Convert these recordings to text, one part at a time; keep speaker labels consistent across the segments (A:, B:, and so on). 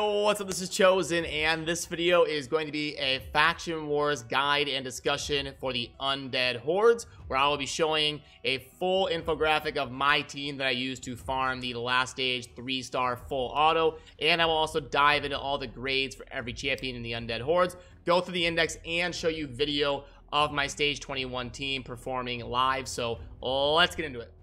A: Yo, what's up? This is Chosen, and this video is going to be a Faction Wars guide and discussion for the Undead Hordes, where I will be showing a full infographic of my team that I use to farm the last stage 3-star full auto, and I will also dive into all the grades for every champion in the Undead Hordes, go through the index, and show you video of my stage 21 team performing live. So let's get into it.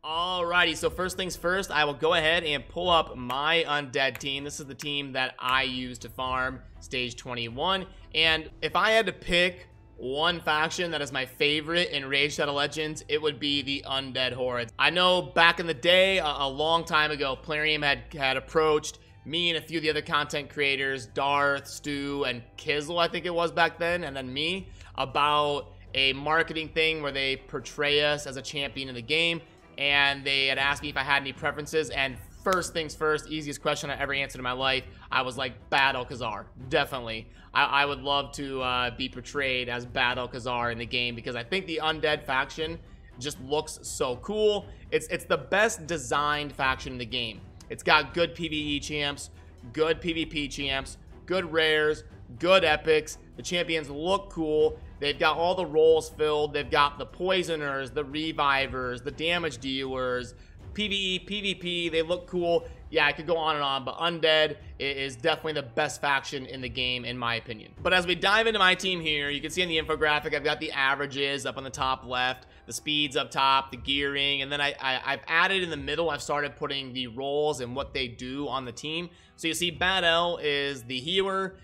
A: Alrighty, so first things first, I will go ahead and pull up my Undead team. This is the team that I use to farm stage 21, and if I had to pick one faction that is my favorite in Raid Shadow Legends, it would be the Undead Hordes. I know back in the day, a long time ago, Plarium had approached me and a few of the other content creators, Darth, Stu, and Kizzle, I think it was back then, and then me, about a marketing thing where they portray us as a champion in the game. And they had asked me if I had any preferences, and first things first, easiest question I ever answered in my life, I was like, Bad Alcazar, definitely. I would love to be portrayed as Bad Alcazar in the game, because I think the Undead faction just looks so cool. It's the best designed faction in the game. It's got good PvE champs, good PvP champs, good rares, good epics. The champions look cool. They've got all the roles filled. They've got the poisoners, the revivers, the damage dealers, PvE, PvP. They look cool. Yeah, I could go on and on, but Undead is definitely the best faction in the game, in my opinion. But as we dive into my team here, you can see in the infographic, I've got the averages up on the top left, the speeds up top, the gearing, and then I've added in the middle, I've started putting the roles and what they do on the team. So you see Bad L is the healer,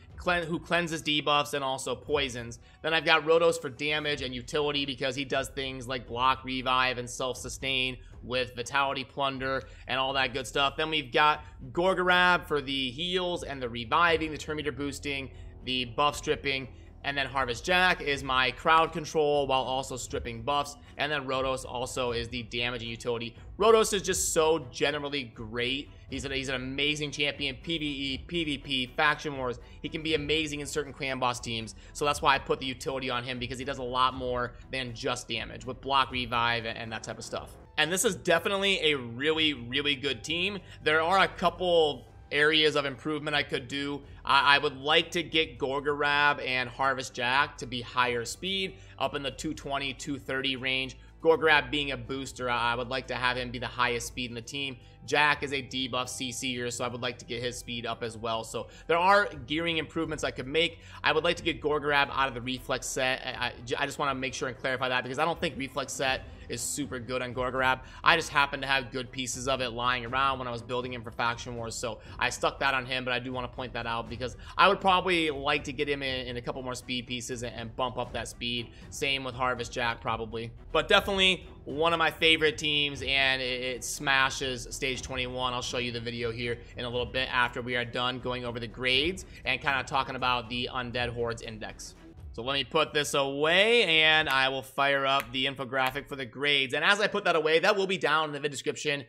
A: who cleanses debuffs and also poisons. Then I've got Rotos for damage and utility, because he does things like block, revive, and self-sustain with Vitality Plunder and all that good stuff. Then we've got Gorgarab for the heals and the reviving, the turn meter boosting, the buff stripping. And then Harvest Jack is my crowd control while also stripping buffs. And then Rotos also is the damage and utility. Rotos is just so generally great. He's an amazing champion, PvE, PvP, Faction Wars. He can be amazing in certain clan boss teams. So that's why I put the utility on him, because he does a lot more than just damage with block, revive, and that type of stuff. And this is definitely a really, really good team. There are a couple areas of improvement I could do. I would like to get Gorgarab and Harvest Jack to be higher speed, up in the 220, 230 range. Gorgarab being a booster, I would like to have him be the highest speed in the team. Jack is a debuff CC'er, so I would like to get his speed up as well. So there are gearing improvements I could make. I would like to get Gorgarab out of the reflex set. I just want to make sure and clarify that, because I don't think reflex set is super good on Gorgarab. I just happen to have good pieces of it lying around when I was building him for Faction Wars, so I stuck that on him. But I do want to point that out, because I would probably like to get him in a couple more speed pieces and bump up that speed. Same with Harvest Jack probably. But definitely one of my favorite teams, and it smashes stage 21. I'll show you the video here in a little bit after we are done going over the grades and kind of talking about the Undead Hordes index. So let me put this away, and I will fire up the infographic for the grades. And as I put that away, that will be down in the video description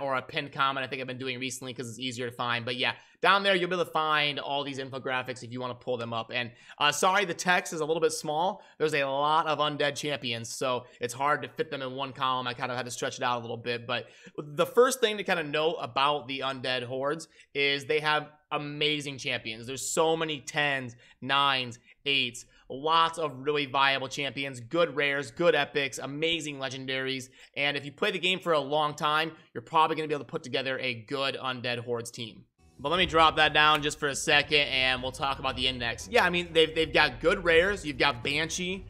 A: or a pinned comment I think I've been doing recently, because it's easier to find. But yeah, down there you'll be able to find all these infographics if you want to pull them up. And sorry, the text is a little bit small. There's a lot of Undead champions, so it's hard to fit them in one column. I kind of had to stretch it out a little bit. But the first thing to kind of note about the Undead Hordes is they have amazing champions. There's so many 10s, 9s, 8s, lots of really viable champions, good rares, good epics, amazing legendaries. And if you play the game for a long time, you're probably going to be able to put together a good Undead Hordes team. But let me drop that down just for a second, and we'll talk about the index. Yeah, I mean, they've got good rares. You've got Banshee,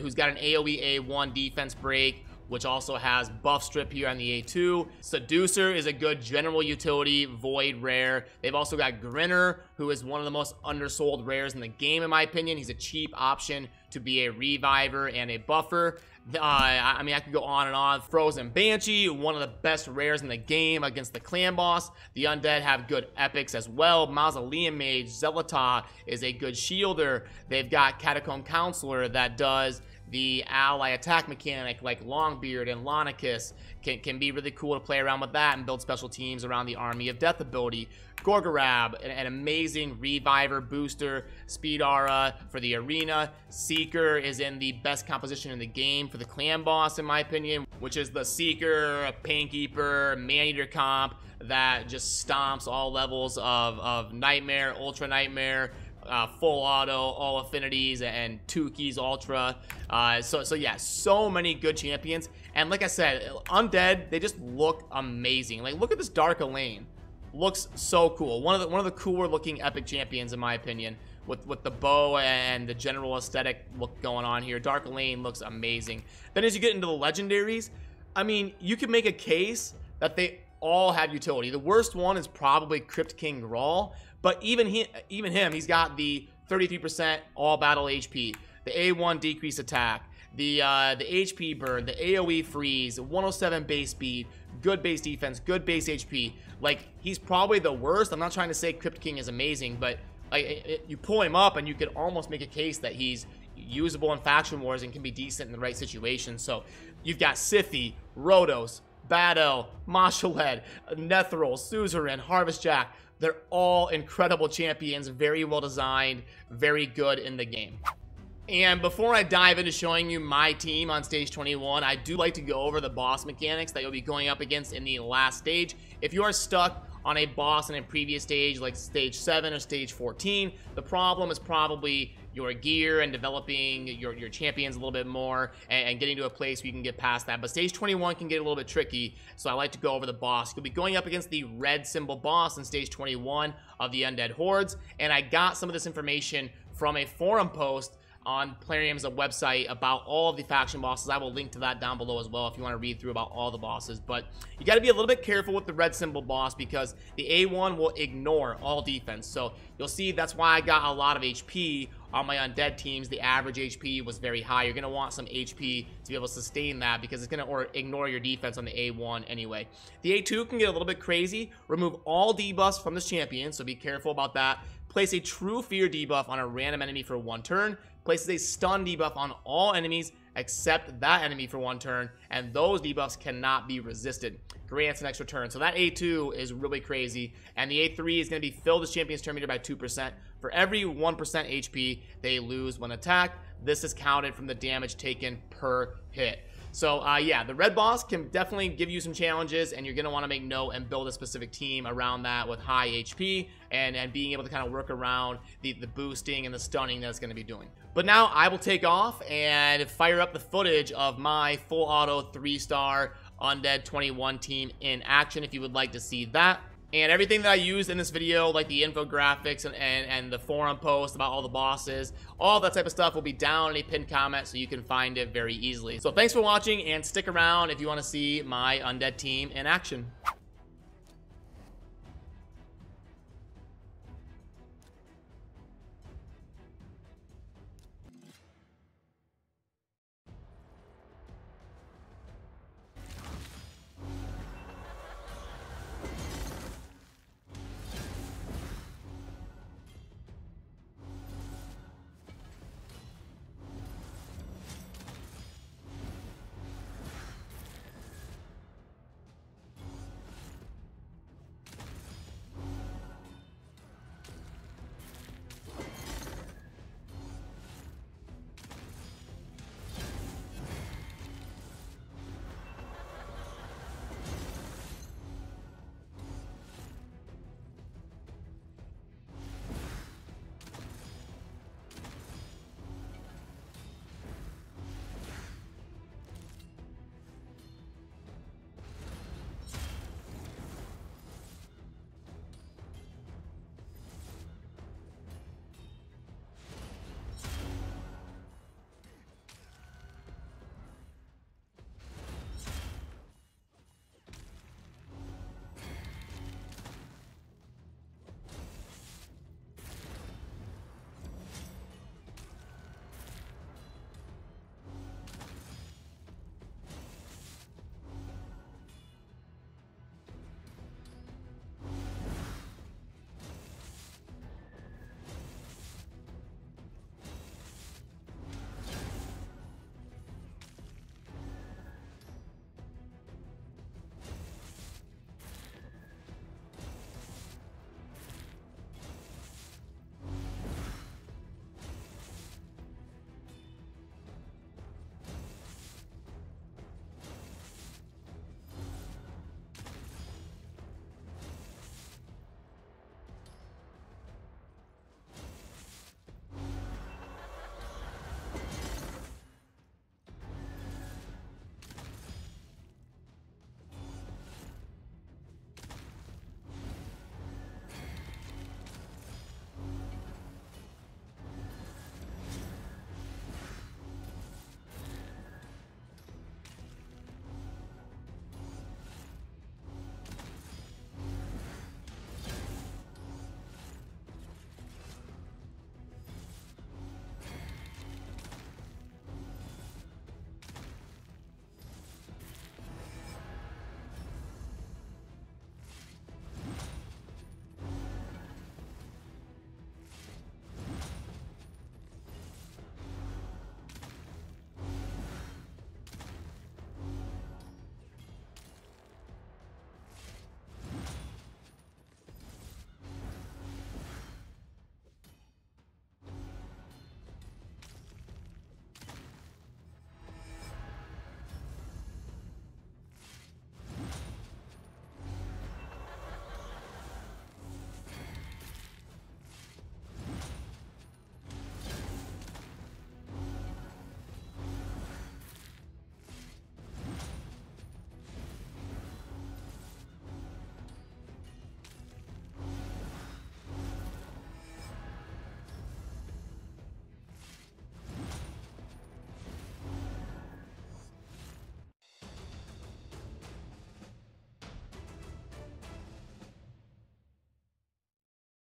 A: who's got an AoE A1 defense break, which also has buff strip here on the A2. Seducer is a good general utility void rare. They've also got Grinner, who is one of the most undersold rares in the game, in my opinion. He's a cheap option to be a reviver and a buffer. I mean, I could go on and on. Frozen Banshee, one of the best rares in the game against the clan boss. The Undead have good epics as well. Mausoleum Mage, Zealotah is a good shielder. They've got Catacomb Counselor that does The ally attack mechanic like Longbeard and Lonicus can be really cool to play around with that and build special teams around the Army of Death ability. Gorgorab, an amazing reviver booster, speed aura for the arena. Seeker is in the best composition in the game for the clan boss, in my opinion, which is the Seeker, Painkeeper, Maneater comp that just stomps all levels of Nightmare, Ultra Nightmare, full auto, all affinities, and 2 keys ultra. So yeah, so many good champions. And like I said, Undead, they just look amazing. Like, look at this Dark Elaine. Looks so cool. One of the cooler looking epic champions, in my opinion, with the bow and the general aesthetic look going on here. Dark Elaine looks amazing. Then as you get into the legendaries, I mean, you can make a case that they all have utility. The worst one is probably Crypt King Grawl, but even him, he's got the 33% all battle HP, the A1 decrease attack, the HP burn, the AoE freeze, 107 base speed, good base defense, good base HP. Like, he's probably the worst. I'm not trying to say Crypt King is amazing, but you pull him up and you could almost make a case that he's usable in Faction Wars and can be decent in the right situation. So you've got Siphi, Rhodos, Battle, Mashaled, Nethril, Suzerain, Harvest Jack. They're all incredible champions, very well designed, very good in the game. And before I dive into showing you my team on stage 21, I do like to go over the boss mechanics that you'll be going up against in the last stage. If you are stuck on a boss in a previous stage like stage 7 or stage 14, the problem is probably your gear and developing your champions a little bit more and getting to a place where you can get past that. But stage 21 can get a little bit tricky, so I like to go over the boss. You'll be going up against the red symbol boss in stage 21 of the Undead Hordes, and I got some of this information from a forum post on Plarium's website about all of the faction bosses. I will link to that down below as well if you want to read through about all the bosses. But you got to be a little bit careful with the red symbol boss because the A1 will ignore all defense. So you'll see that's why I got a lot of HP on my Undead teams. The average HP was very high. You're going to want some HP to be able to sustain that because it's going to ignore your defense on the A1 anyway. The A2 can get a little bit crazy. Remove all debuffs from this champion, so be careful about that. Place a True Fear debuff on a random enemy for 1 turn. Places a stun debuff on all enemies except that enemy for 1 turn, and those debuffs cannot be resisted. Grants an extra turn. So that A2 is really crazy, and the A3 is going to be fill this champion's turn meter by 2%. For every 1% HP they lose when attacked, this is counted from the damage taken per hit. So yeah, the red boss can definitely give you some challenges, and you're going to want to make note and build a specific team around that with high HP and being able to kind of work around the boosting and the stunning that it's going to be doing. But now I will take off and fire up the footage of my full auto 3-star Undead 21 team in action if you would like to see that. And everything that I used in this video, like the infographics and the forum post about all the bosses, all that type of stuff will be down in a pinned comment so you can find it very easily. So thanks for watching, and stick around if you want to see my Undead team in action.